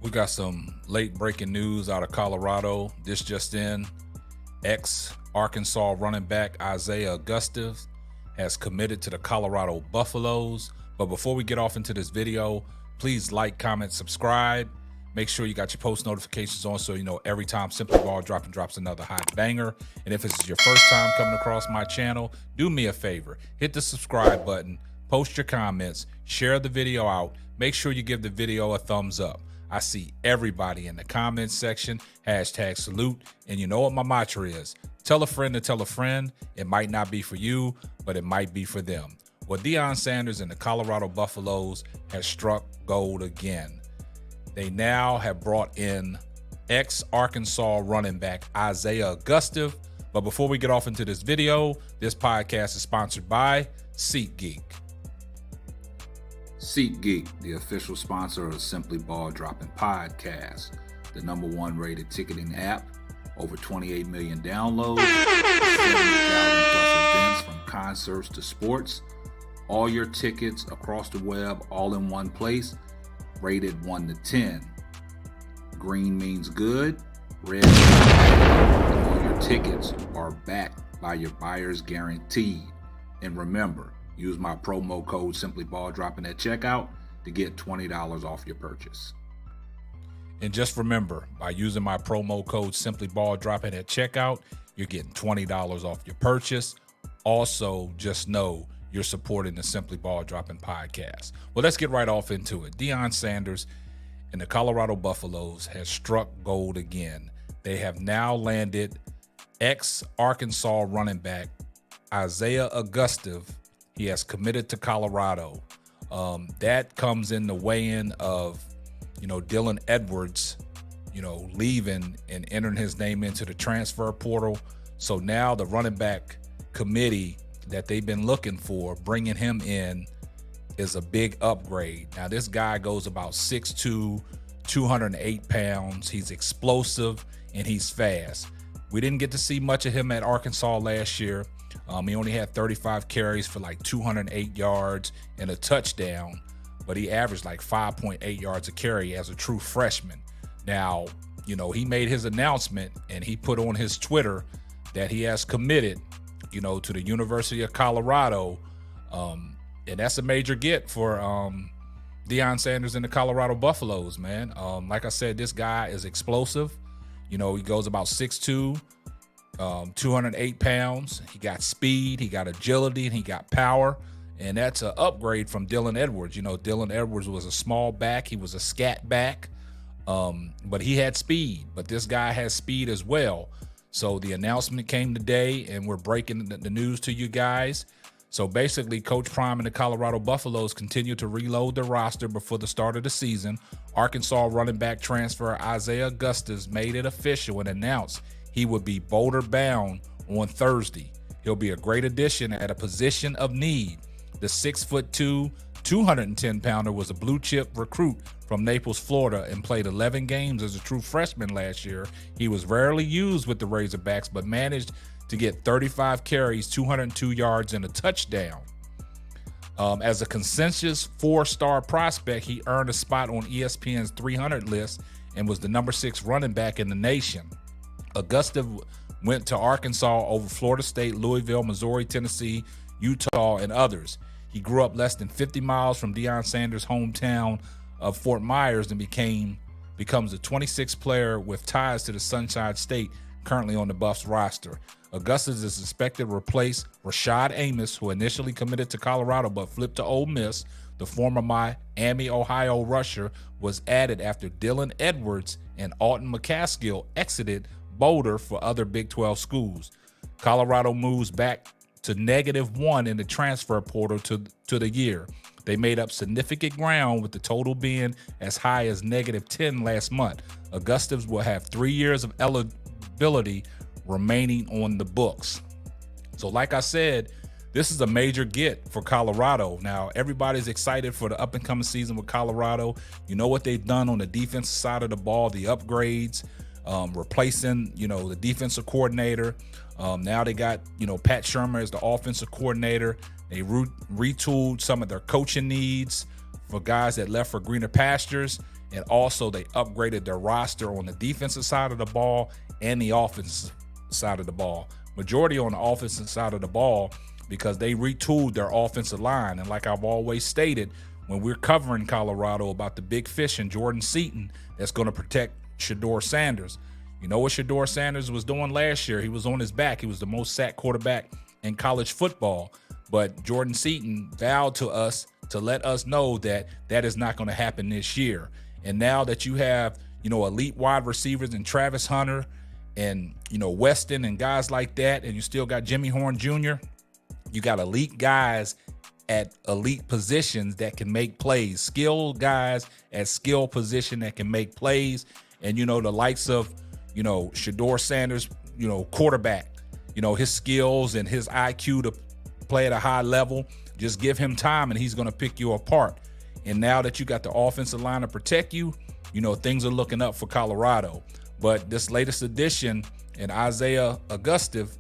We got some late breaking news out of Colorado. This just in, ex-Arkansas running back Isaiah Augustus has committed to the Colorado Buffaloes. But before we get off into this video, please like, comment, subscribe. Make sure you got your post notifications on so you know every time Simply Ball drops another hot banger. And if it's your first time coming across my channel, do me a favor. Hit the subscribe button, post your comments, share the video out. Make sure you give the video a thumbs up. I see everybody in the comments section, #salute. And you know what my mantra is. Tell a friend to tell a friend. It might not be for you, but it might be for them. Well, Deion Sanders and the Colorado Buffaloes has struck gold again. They now have brought in ex-Arkansas running back Isaiah Augustus. But before we get off into this video, this podcast is sponsored by SeatGeek. SeatGeek, the official sponsor of Simply Ball Dropping Podcast, the #1 rated ticketing app, over 28 million downloads, 70,000 plus events from concerts to sports, all your tickets across the web, all in one place, rated 1 to 10. Green means good, red means bad, and all your tickets are backed by your buyer's guarantee. And remember, use my promo code SimplyBallDropping at checkout to get $20 off your purchase. And just remember, by using my promo code SimplyBallDropping at checkout, you're getting $20 off your purchase. Also, just know you're supporting the Simply Ball Dropping podcast. Well, let's get right off into it. Deion Sanders and the Colorado Buffaloes has struck gold again. They have now landed ex-Arkansas running back Isaiah Augustus. He has committed to Colorado. That comes in the weigh-in of, Dylan Edwards, leaving and entering his name into the transfer portal. So now the running back committee that they've been looking for, bringing him in, is a big upgrade. Now, this guy goes about 6'2", 208 pounds. He's explosive and he's fast. We didn't get to see much of him at Arkansas last year. He only had 35 carries for like 208 yards and a touchdown, but he averaged like 5.8 yards a carry as a true freshman. Now, he made his announcement and he put on his Twitter that he has committed, to the University of Colorado. And that's a major get for Deion Sanders and the Colorado Buffaloes, man. Like I said, this guy is explosive. He goes about 6'2", 208 pounds. He got speed, he got agility, and he got power. And that's an upgrade from Dylan Edwards. Dylan Edwards was a small back. He was a scat back, but he had speed. But this guy has speed as well. So the announcement came today, and we're breaking the news to you guys. So basically, Coach Prime and the Colorado Buffaloes continue to reload their roster before the start of the season. Arkansas running back transfer Isaiah Augustus made it official and announced he would be Boulder bound on Thursday. He'll be a great addition at a position of need. The 6'2", 210-pounder was a blue chip recruit from Naples, Florida, and played 11 games as a true freshman last year. He was rarely used with the Razorbacks, but managed to get 35 carries, 202 yards, and a touchdown. As a consensus 4-star prospect, he earned a spot on ESPN's 300 list and was the #6 running back in the nation. Augustus went to Arkansas over Florida State, Louisville, Missouri, Tennessee, Utah, and others. He grew up less than 50 miles from Deion Sanders' hometown of Fort Myers and becomes the 26th player with ties to the Sunshine State currently on the Buffs roster. Augustus is expected to replace Rashad Amos, who initially committed to Colorado but flipped to Ole Miss. The former Miami, Ohio rusher was added after Dylan Edwards and Alton McCaskill exited Boulder for other Big 12 schools. Colorado moves back to -1 in the transfer portal to the year. They made up significant ground with the total being as high as -10 last month. Augustus will have 3 years of eligibility remaining on the books. So like I said, this is a major get for Colorado. Now, everybody's excited for the up-and-coming season with Colorado. You know what they've done on the defensive side of the ball, the upgrades, replacing, the defensive coordinator. Now they got, Pat Shermer as the offensive coordinator. They retooled some of their coaching needs for guys that left for greener pastures. And also they upgraded their roster on the defensive side of the ball and the offensive side of the ball. Majority on the offensive side of the ball because they retooled their offensive line. And like I've always stated, when we're covering Colorado about the big fish and Jordan Seaton that's going to protect Deion Sanders. You know what Deion Sanders was doing last year? He was on his back. He was the most sacked quarterback in college football. But Jordan Seaton vowed to us to let us know that that is not going to happen this year. And now that you have, elite wide receivers and Travis Hunter and, Weston and guys like that, and you still got Jimmy Horn Jr., you got elite guys at elite positions that can make plays, skilled guys at skill position that can make plays. And, the likes of, Deion Sanders, quarterback, his skills and his IQ to play at a high level, just give him time and he's going to pick you apart. And now that you got the offensive line to protect you, things are looking up for Colorado. But this latest addition in Isaiah Augustive,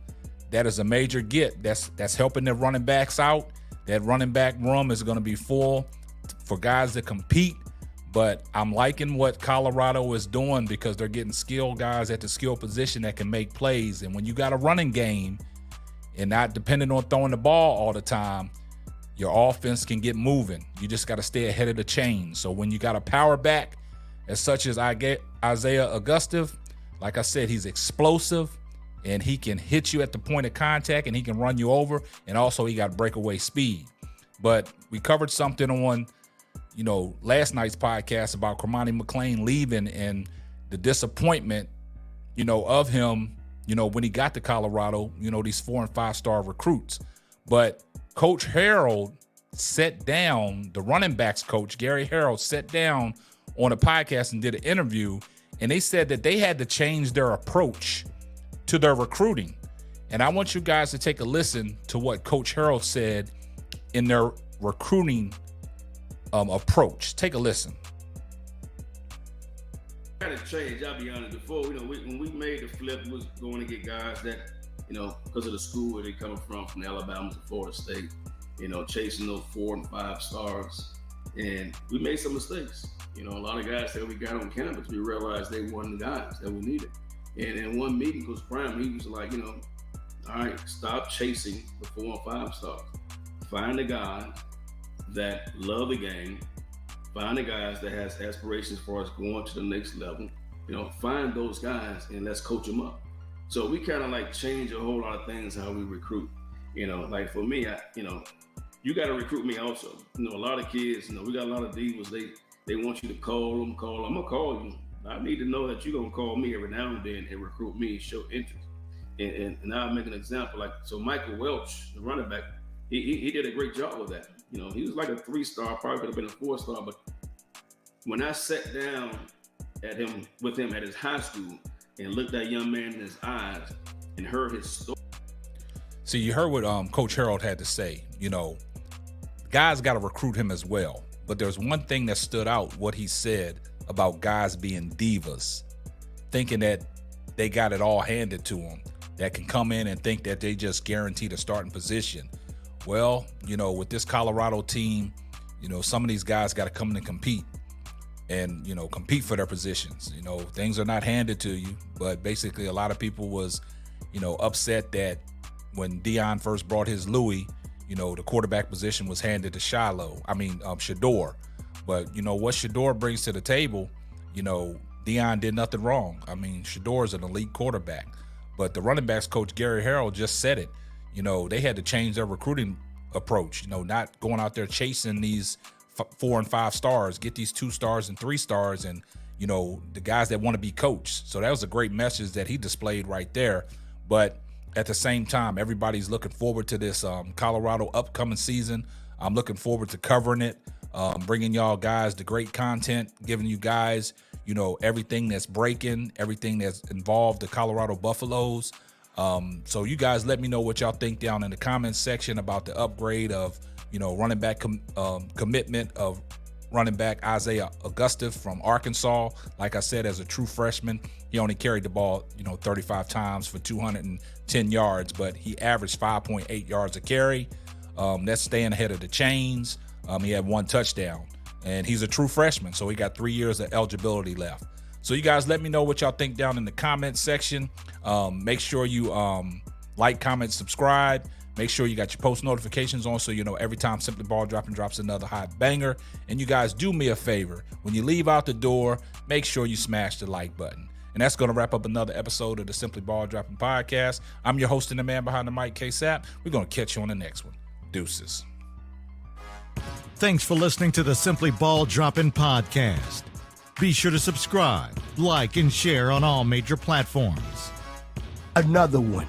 that is a major get. That's helping their running backs out. That running back room is going to be full for guys that compete. But I'm liking what Colorado is doing because they're getting skilled guys at the skill position that can make plays. And when you got a running game and not dependent on throwing the ball all the time, your offense can get moving. You just got to stay ahead of the chain. So when you got a power back as such as Isaiah Augustive, like I said, he's explosive and he can hit you at the point of contact and he can run you over. And also he got breakaway speed. But we covered something on, last night's podcast about Cormani McClain leaving and the disappointment, of him, when he got to Colorado, these 4- and 5-star recruits. But Coach Harold sat down, the running backs coach, Gary Harold, sat down on a podcast and did an interview, and they said that they had to change their approach to their recruiting. And I want you guys to take a listen to what Coach Harold said in their recruiting approach. Take a listen. Had to change, I'll be honest. Before, when we made the flip, we was going to get guys that, because of the school where they coming from Alabama to Florida State, chasing those 4 and 5 stars. And we made some mistakes. A lot of guys that we got on campus, we realized they weren't the guys that we needed. And in one meeting, Coach Prime, he was like, all right, stop chasing the 4 and 5 stars. Find the guys that love the game. Find the guys that has aspirations for us going to the next level. Find those guys and let's coach them up. So we kind of change a whole lot of things how we recruit. Like for me, you got to recruit me also. A lot of kids, we got a lot of divas. They want you to call them. I'm gonna call you. I need to know that you're gonna call me every now and then and recruit me and show interest. And I'll make an example. So Michael Welch, the running back, he did a great job with that. He was like a 3-star, probably could have been a 4-star. But when I sat down with him at his high school and looked that young man in his eyes and heard his story. See, you heard what Coach Harold had to say. Guys got to recruit him as well. But there's one thing that stood out, what he said about guys being divas, thinking that they got it all handed to them, that can come in and think that they just guaranteed a starting position. Well, with this Colorado team, some of these guys got to come in and compete and, compete for their positions. Things are not handed to you, but basically a lot of people was, upset that when Deion first brought his Louis, the quarterback position was handed to Shador. But, what Shador brings to the table, Deion did nothing wrong. Shador is an elite quarterback. But the running backs coach, Gary Harold, just said it. They had to change their recruiting approach, not going out there chasing these 4 and 5 stars, get these 2 stars and 3 stars and, the guys that want to be coached. So that was a great message that he displayed right there. But at the same time, everybody's looking forward to this Colorado upcoming season. I'm looking forward to covering it, bringing y'all guys the great content, giving you guys, everything that's breaking, everything that's involved the Colorado Buffaloes. So you guys let me know what y'all think down in the comments section about the upgrade of, running back commitment of running back Isaiah Augustive from Arkansas. Like I said, as a true freshman, he only carried the ball, 35 times for 210 yards, but he averaged 5.8 yards a carry. That's staying ahead of the chains. He had 1 touchdown. And he's a true freshman, so he got 3 years of eligibility left. So you guys let me know what y'all think down in the comments section. Make sure you like, comment, subscribe. Make sure you got your post notifications on so you know every time Simply Ball Dropping drops another hot banger. And you guys do me a favor. When you leave out the door, make sure you smash the like button. And that's going to wrap up another episode of the Simply Ball Dropping podcast. I'm your host and the man behind the mic, K-Sap. We're going to catch you on the next one. Deuces. Thanks for listening to the Simply Ball Dropping podcast. Be sure to subscribe, like, and share on all major platforms. Another one.